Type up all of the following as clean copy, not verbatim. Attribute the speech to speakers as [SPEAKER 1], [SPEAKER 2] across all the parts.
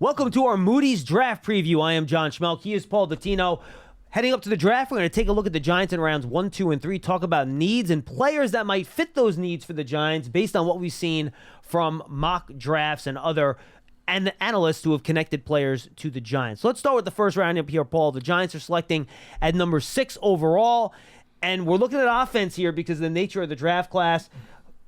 [SPEAKER 1] Welcome to our Moody's draft preview. I am John Schmeelk. He is Paul Dottino. Heading up to the draft, we're going to take a look at the Giants in rounds 1, 2, and 3, talk about needs and players that might fit those needs for the Giants based on what we've seen from mock drafts and other analysts who have connected players to the Giants. So let's start with the first round up here, Paul. The Giants are selecting at number 6 overall, and we're looking at offense here because of the nature of the draft class.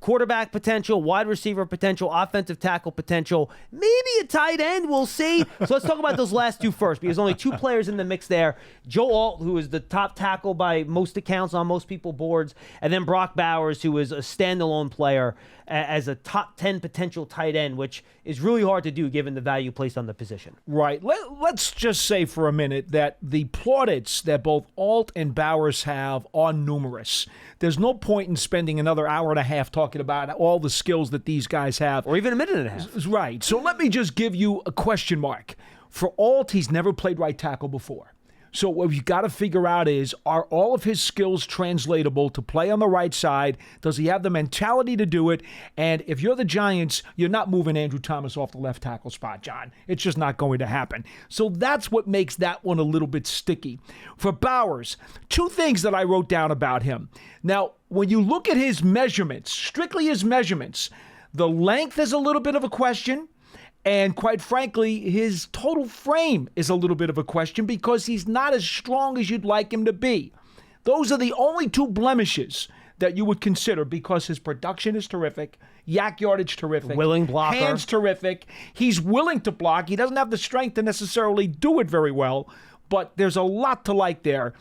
[SPEAKER 1] Quarterback potential, wide receiver potential, offensive tackle potential, maybe a tight end, we'll see. So let's talk about those last two first, because only two players in the mix there. Joe Alt, who is the top tackle by most accounts on most people's boards, and then Brock Bowers, who is a standalone player as a top 10 potential tight end, which is really hard to do given the value placed on the position.
[SPEAKER 2] Right. Let's just say for a minute that the plaudits that both Alt and Bowers have are numerous. There's no point in spending another hour and a half talking about all the skills that these guys have.
[SPEAKER 1] Or even a minute and a half.
[SPEAKER 2] Right. So let me just give you a question mark. For Alt, he's never played right tackle before. So what you've got to figure out is, are all of his skills translatable to play on the right side? Does he have the mentality to do it? And if you're the Giants, you're not moving Andrew Thomas off the left tackle spot, John. It's just not going to happen. So that's what makes that one a little bit sticky. For Bowers, two things that I wrote down about him. Now, when you look at his measurements, strictly his measurements, the length is a little bit of a question. And quite frankly, his total frame is a little bit of a question because he's not as strong as you'd like him to be. Those are the only two blemishes that you would consider because his production is terrific, yak yardage terrific,
[SPEAKER 1] willing blocker,
[SPEAKER 2] hands terrific. He's willing to block. He doesn't have the strength to necessarily do it very well, but there's a lot to like there.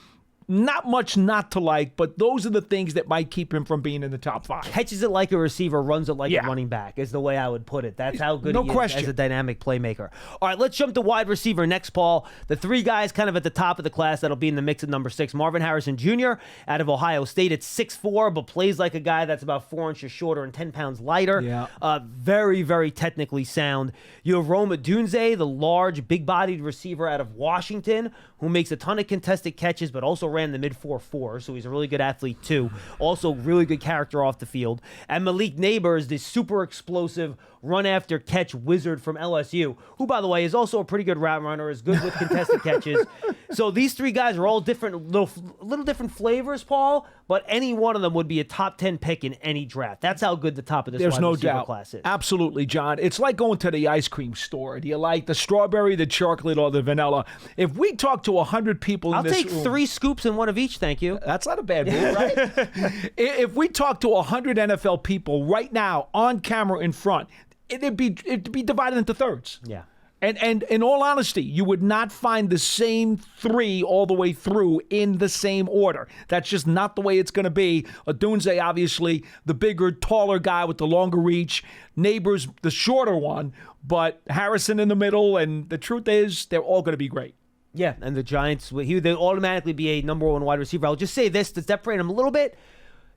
[SPEAKER 2] Not much not to like, but those are the things that might keep him from being in the top 5.
[SPEAKER 1] Catches it like a receiver, runs it like a running back is the way I would put it. That's how good he is as a dynamic playmaker. All right, let's jump to wide receiver next, Paul. The three guys kind of at the top of the class that'll be in the mix at number 6. Marvin Harrison Jr. out of Ohio State at 6'4", but plays like a guy that's about 4 inches shorter and 10 pounds lighter.
[SPEAKER 2] Yeah.
[SPEAKER 1] Very, very technically sound. You have Rome Odunze, the large, big-bodied receiver out of Washington, who makes a ton of contested catches, but also ran the mid 4.4, so he's a really good athlete too. Also really good character off the field. And Malik Neighbors, this super explosive run after catch wizard from LSU, who by the way is also a pretty good route runner, is good with contested catches. So these three guys are all different, little different flavors, Paul, but any one of them would be a top 10 pick in any draft. That's how good the top of this wide receiver class is.
[SPEAKER 2] Absolutely, John. It's like going to the ice cream store. Do you like the strawberry, the chocolate, or the vanilla? If we talk to 100 people in this room...
[SPEAKER 1] I'll take 3 scoops and one of each, thank you.
[SPEAKER 2] That's not a bad move, right? If we talk to 100 NFL people right now on camera in front, it'd be divided into thirds.
[SPEAKER 1] Yeah.
[SPEAKER 2] And in all honesty, you would not find the same 3 all the way through in the same order. That's just not the way it's going to be. Odunze, obviously, the bigger, taller guy with the longer reach. Neighbors, the shorter one. But Harrison in the middle. And the truth is, they're all going to be great.
[SPEAKER 1] Yeah, and the Giants, they'd automatically be a number 1 wide receiver. I'll just say this to separate him a little bit.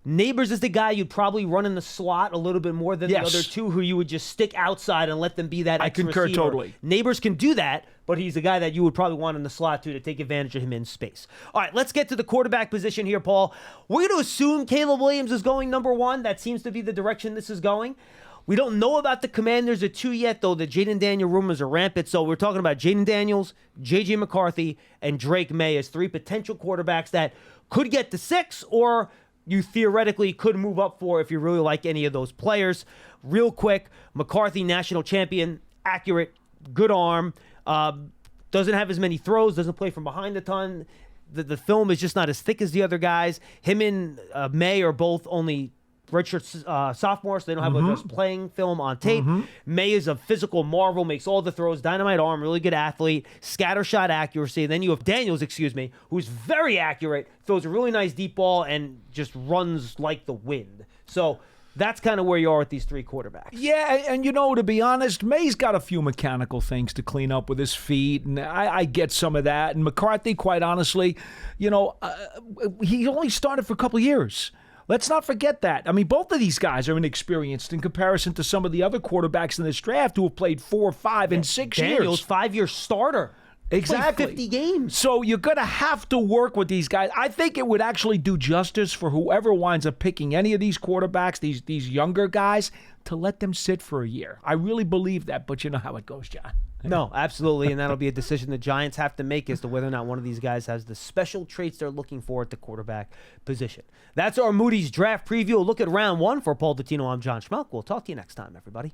[SPEAKER 1] Neighbors is the guy you'd probably run in the slot a little bit more than the other two, who you would just stick outside and let them be that extra receiver.
[SPEAKER 2] I concur totally.
[SPEAKER 1] Neighbors can do that, but he's a guy that you would probably want in the slot to take advantage of him in space. All right, let's get to the quarterback position here, Paul. We're going to assume Caleb Williams is going number 1. That seems to be the direction this is going. We don't know about the Commanders at 2 yet, though. The Jaden Daniels rumors are rampant. So we're talking about Jaden Daniels, J.J. McCarthy, and Drake May as 3 potential quarterbacks that could get to 6, or you theoretically could move up for if you really like any of those players. Real quick, McCarthy, national champion, accurate, good arm, doesn't have as many throws, doesn't play from behind a ton. The film is just not as thick as the other guys. Him and May are both only redshirt sophomore, so they don't have just playing film on tape. May is a physical marvel, makes all the throws, dynamite arm, really good athlete, scatter shot accuracy. And then you have Daniels, who's very accurate, throws a really nice deep ball, and just runs like the wind. So that's kind of where you are with these 3 quarterbacks.
[SPEAKER 2] Yeah, and to be honest, May's got a few mechanical things to clean up with his feet, and I get some of that. And McCarthy, quite honestly, he only started for a couple of years. Let's not forget that. I mean, both of these guys are inexperienced in comparison to some of the other quarterbacks in this draft who have played 4, 5, and 6 years.
[SPEAKER 1] Daniels, 5-year starter.
[SPEAKER 2] Exactly.
[SPEAKER 1] 50 games.
[SPEAKER 2] So you're going to have to work with these guys. I think it would actually do justice for whoever winds up picking any of these quarterbacks, these younger guys, to let them sit for a year. I really believe that, but you know how it goes, John.
[SPEAKER 1] No, absolutely, and that'll be a decision the Giants have to make as to whether or not one of these guys has the special traits they're looking for at the quarterback position. That's our Moody's draft preview. A look at round one. For Paul Dottino, I'm John Schmeelk. We'll talk to you next time, everybody.